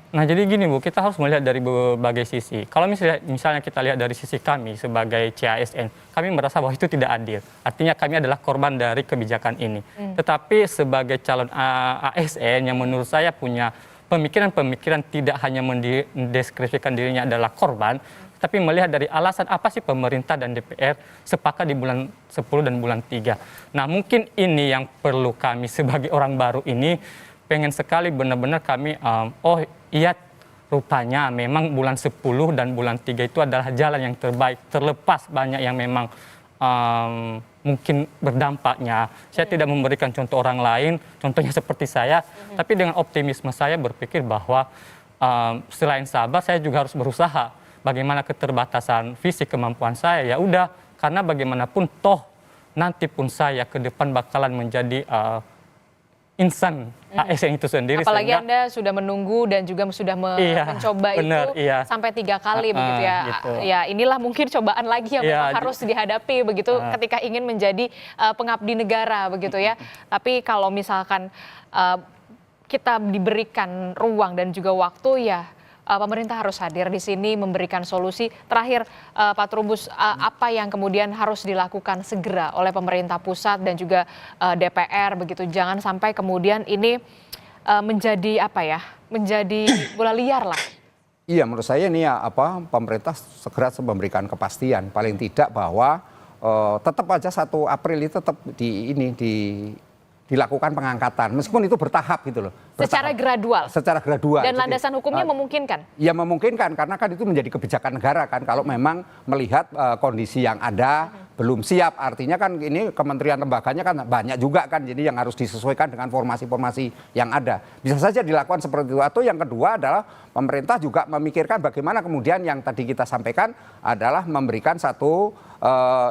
Nah, jadi gini Bu, kita harus melihat dari berbagai sisi. Kalau misalnya kita lihat dari sisi kami sebagai CASN, kami merasa bahwa itu tidak adil. Artinya kami adalah korban dari kebijakan ini. Tetapi sebagai calon ASN yang menurut saya punya pemikiran-pemikiran tidak hanya mendeskripsikan dirinya adalah korban, tapi melihat dari alasan apa sih pemerintah dan DPR sepakat di bulan 10 dan bulan 3. Nah, mungkin ini yang perlu kami sebagai orang baru ini pengen sekali benar-benar kami oh iya rupanya memang bulan 10 dan bulan 3 itu adalah jalan yang terbaik terlepas banyak yang memang mungkin berdampaknya. Saya tidak memberikan contoh orang lain, contohnya seperti saya, tapi dengan optimisme saya berpikir bahwa selain sabar saya juga harus berusaha bagaimana keterbatasan fisik kemampuan saya, ya udah, karena bagaimanapun toh nanti pun saya ke depan bakalan menjadi insan ASN itu sendiri. Apalagi sehingga, Anda sudah menunggu dan juga sudah mencoba bener, itu sampai 3 kali begitu ya. Gitu. Ya inilah mungkin cobaan lagi yang memang harus dihadapi begitu ketika ingin menjadi pengabdi negara begitu ya. Tapi kalau misalkan kita diberikan ruang dan juga waktu, ya pemerintah harus hadir di sini memberikan solusi. Terakhir, Pak Trubus, apa yang kemudian harus dilakukan segera oleh pemerintah pusat dan juga DPR begitu? Jangan sampai kemudian ini menjadi menjadi bola liar lah. Iya, menurut saya ini pemerintah segera memberikan kepastian, paling tidak bahwa tetap aja 1 April itu tetap dilakukan pengangkatan, meskipun itu bertahap gitu loh. Secara gradual. Secara gradual. Dan landasan hukumnya memungkinkan. Ya memungkinkan, karena kan itu menjadi kebijakan negara kan. Kalau memang melihat kondisi yang ada belum siap, artinya kan ini kementerian lembaganya kan banyak juga kan, jadi yang harus disesuaikan dengan formasi-formasi yang ada. Bisa saja dilakukan seperti itu. Atau yang kedua adalah pemerintah juga memikirkan bagaimana kemudian yang tadi kita sampaikan adalah memberikan satu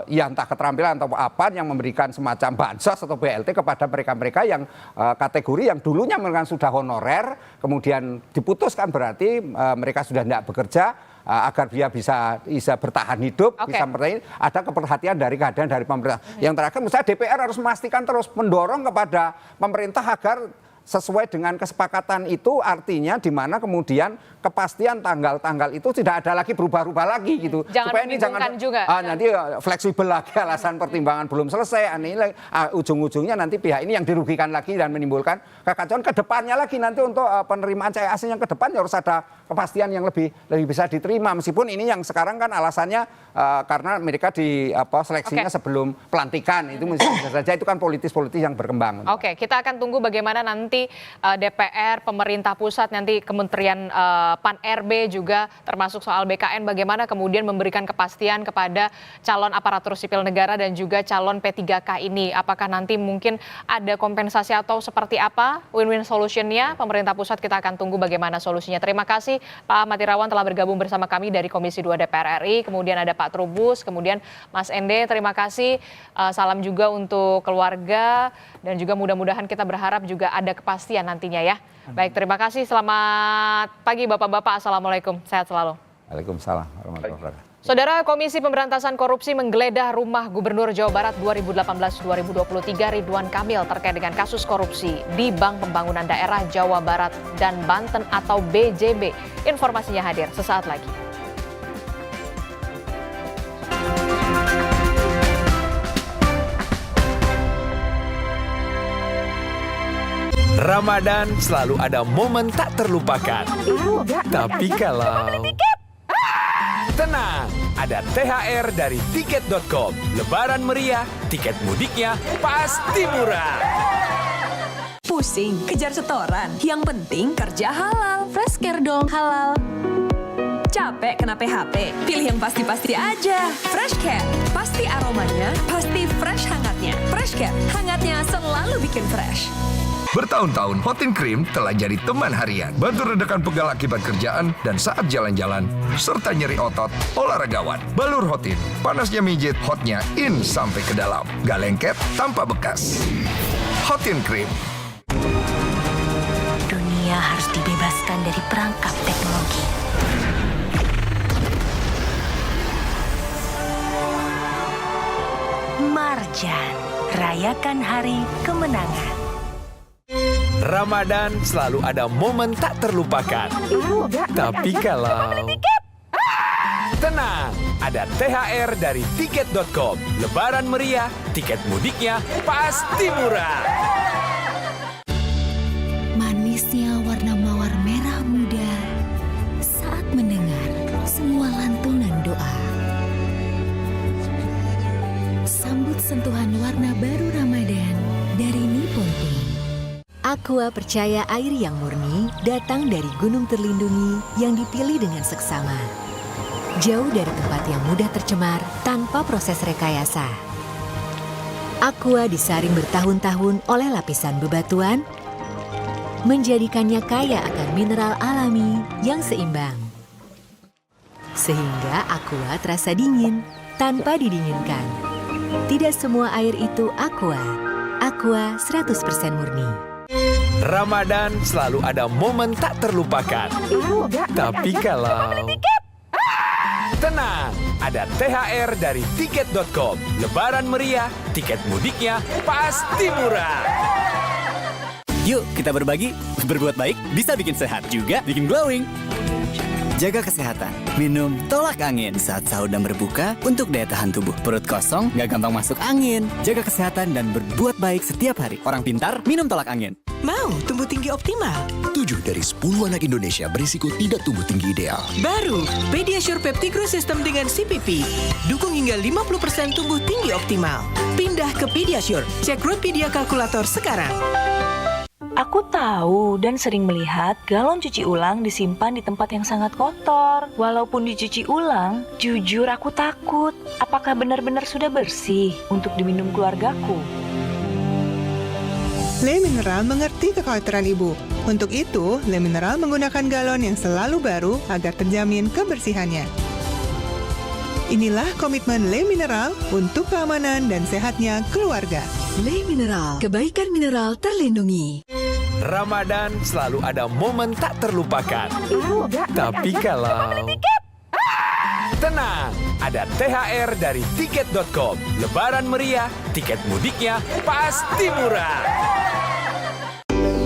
ya entah keterampilan atau apa yang memberikan semacam bansos atau BLT kepada mereka-mereka yang kategori yang dulunya mereka sudah honorer, kemudian diputuskan berarti mereka sudah tidak bekerja, agar dia bisa bertahan hidup, bisa bertahan, ada keperhatian dari keadaan dari pemerintah. Yang terakhir, misalnya DPR harus memastikan terus mendorong kepada pemerintah agar sesuai dengan kesepakatan itu, artinya di mana kemudian kepastian tanggal-tanggal itu tidak ada lagi berubah-ubah lagi gitu. Jangan supaya ini jangan juga. Nanti fleksibel lagi, alasan pertimbangan belum selesai, ujung-ujungnya nanti pihak ini yang dirugikan lagi dan menimbulkan kekacauan ke depannya lagi nanti untuk penerimaan CAS yang ke depan harus ada kepastian yang lebih bisa diterima, meskipun ini yang sekarang kan alasannya karena mereka seleksinya sebelum pelantikan, itu bisa saja itu kan politis yang berkembang. Oke, kita akan tunggu bagaimana nanti DPR, pemerintah pusat, nanti Kementerian Pan-RB juga termasuk soal BKN, bagaimana kemudian memberikan kepastian kepada calon aparatur sipil negara dan juga calon P3K ini. Apakah nanti mungkin ada kompensasi atau seperti apa win-win solutionnya? Pemerintah pusat kita akan tunggu bagaimana solusinya. Terima kasih Pak Ahmad Irawan telah bergabung bersama kami dari Komisi 2 DPR RI, kemudian ada Pak Trubus, kemudian Mas Ende, terima kasih. Salam juga untuk keluarga dan juga mudah-mudahan kita berharap juga ada kepastian nantinya ya. Baik, terima kasih. Selamat pagi Bapak-Bapak. Assalamualaikum. Sehat selalu. Waalaikumsalam warahmatullahi wabarakatuh. Saudara, Komisi Pemberantasan Korupsi menggeledah rumah Gubernur Jawa Barat 2018-2023 Ridwan Kamil terkait dengan kasus korupsi di Bank Pembangunan Daerah Jawa Barat dan Banten atau BJB. Informasinya hadir sesaat lagi. Ramadan selalu ada momen tak terlupakan. Tapi kalau... Tenang, ada THR dari Tiket.com. Lebaran meriah, tiket mudiknya pasti murah. Pusing, kejar setoran. Yang penting kerja halal. Freshcare dong, halal. Capek kena PHP? Pilih yang pasti-pasti aja. Freshcare, pasti aromanya, pasti fresh hangatnya. Freshcare, hangatnya selalu bikin fresh. Bertahun-tahun, Hotin Cream telah jadi teman harian. Bantu redakan pegal akibat kerjaan dan saat jalan-jalan, serta nyeri otot olahragawan. Balur Hotin, panasnya mijit, hotnya in sampai ke dalam. Gak lengket, tanpa bekas. Hotin Cream. Dunia harus dibebaskan dari perangkap teknologi. Marjan, rayakan hari kemenangan. Ramadan selalu ada momen tak terlupakan. Tapi kalau... Tenang, ada THR dari Tiket.com. Lebaran meriah, tiket mudiknya pasti murah. Manisnya warna mawar merah muda saat mendengar semua lantunan doa. Sambut sentuhan warna baru Ramadan dari Nippon Paint. Aqua percaya air yang murni datang dari gunung terlindungi yang dipilih dengan seksama. Jauh dari tempat yang mudah tercemar tanpa proses rekayasa. Aqua disaring bertahun-tahun oleh lapisan bebatuan, menjadikannya kaya akan mineral alami yang seimbang. sehingga Aqua terasa dingin tanpa didinginkan. Tidak semua air itu Aqua. Aqua 100% murni. Ramadan selalu ada momen tak terlupakan. Tapi kalau... Tenang, ada THR dari Tiket.com. Lebaran meriah, tiket mudiknya pasti murah. Yuk kita berbagi, berbuat baik bisa bikin sehat juga bikin glowing. Jaga kesehatan, minum tolak angin saat sahur dan berbuka untuk daya tahan tubuh. Perut kosong gak gampang masuk angin. Jaga kesehatan dan berbuat baik setiap hari. Orang pintar minum tolak angin. Mau tumbuh tinggi optimal? 7 dari 10 anak Indonesia berisiko tidak tumbuh tinggi ideal. Baru, Pediasure Peptigro System dengan CPP. Dukung hingga 50% tumbuh tinggi optimal. Pindah ke Pediasure. Cek Rootpedia kalkulator sekarang. Aku tahu dan sering melihat galon cuci ulang disimpan di tempat yang sangat kotor. Walaupun dicuci ulang, jujur aku takut. Apakah benar-benar sudah bersih untuk diminum keluargaku? Le Mineral mengerti kekhawatiran ibu. Untuk itu, Le Mineral menggunakan galon yang selalu baru agar terjamin kebersihannya. Inilah komitmen Le Mineral untuk keamanan dan sehatnya keluarga. Le Mineral, kebaikan mineral terlindungi. Ramadan selalu ada momen tak terlupakan. Tapi kalau... Tenang, ada THR dari Tiket.com. Lebaran meriah, tiket mudiknya pasti murah.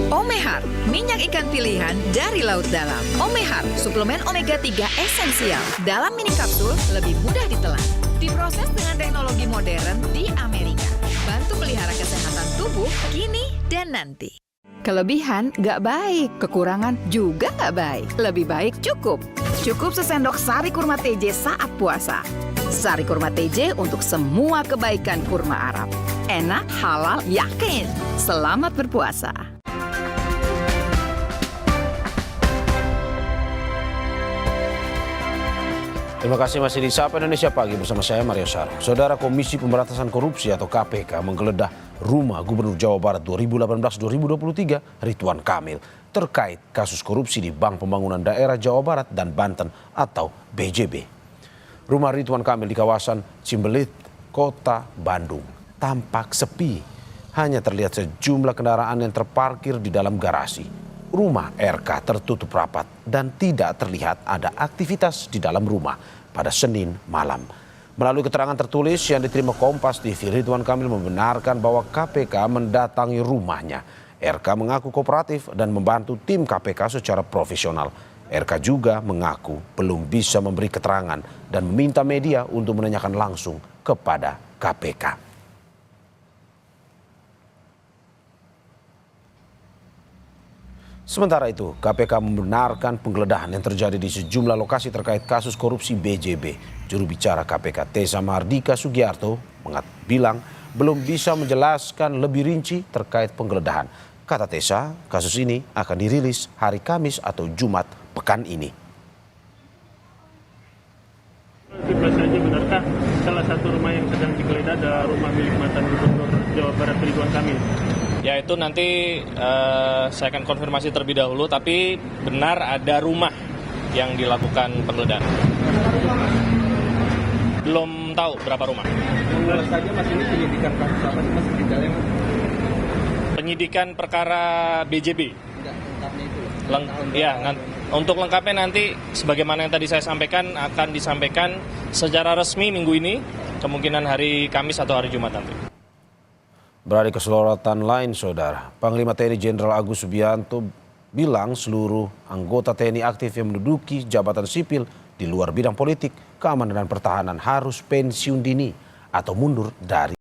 Omehar, minyak ikan pilihan dari laut dalam. Omehar, suplemen omega 3 esensial. Dalam mini kapsul, lebih mudah ditelan. Diproses dengan teknologi modern di Amerika. Bantu pelihara kesehatan tubuh kini dan nanti. Kelebihan gak baik, kekurangan juga gak baik. Lebih baik cukup. Cukup sesendok sari kurma TJ saat puasa. Sari kurma TJ untuk semua kebaikan kurma Arab. Enak, halal, yakin. Selamat berpuasa. Terima kasih masih di Sapa Indonesia Pagi bersama saya Mario Saro. Saudara Komisi Pemberantasan Korupsi atau KPK menggeledah rumah Gubernur Jawa Barat 2018-2023 Ridwan Kamil terkait kasus korupsi di Bank Pembangunan Daerah Jawa Barat dan Banten atau BJB. Rumah Ridwan Kamil di kawasan Cimbelit, Kota Bandung tampak sepi. Hanya terlihat sejumlah kendaraan yang terparkir di dalam garasi. Rumah RK tertutup rapat dan tidak terlihat ada aktivitas di dalam rumah pada Senin malam. Melalui keterangan tertulis yang diterima Kompas TV, Ridwan Kamil membenarkan bahwa KPK mendatangi rumahnya. RK mengaku kooperatif dan membantu tim KPK secara profesional. RK juga mengaku belum bisa memberi keterangan dan meminta media untuk menanyakan langsung kepada KPK. Sementara itu, KPK membenarkan penggeledahan yang terjadi di sejumlah lokasi terkait kasus korupsi BJB. Juru bicara KPK Tessa Mardika Sugiarto bilang belum bisa menjelaskan lebih rinci terkait penggeledahan. Kata Tessa, kasus ini akan dirilis hari Kamis atau Jumat pekan ini. Saja benarkah salah satu rumah yang sedang digeledah adalah rumah milik mantan Gubernur Jawa Barat Ridwan Kamil? Ya itu nanti saya akan konfirmasi terlebih dahulu, tapi benar ada rumah yang dilakukan penggeledahan. Belum tahu berapa rumah. Menurut saja Mas ini penyidikan kasus apa sih Mas detailnya? Penyidikan perkara BJB. Lengkapnya itu. Untuk lengkapnya nanti sebagaimana yang tadi saya sampaikan akan disampaikan secara resmi minggu ini, kemungkinan hari Kamis atau hari Jumat nanti. Beralih ke sorotan lain, Saudara. Panglima TNI Jenderal Agus Subianto bilang seluruh anggota TNI aktif yang menduduki jabatan sipil di luar bidang politik, keamanan dan pertahanan harus pensiun dini atau mundur dari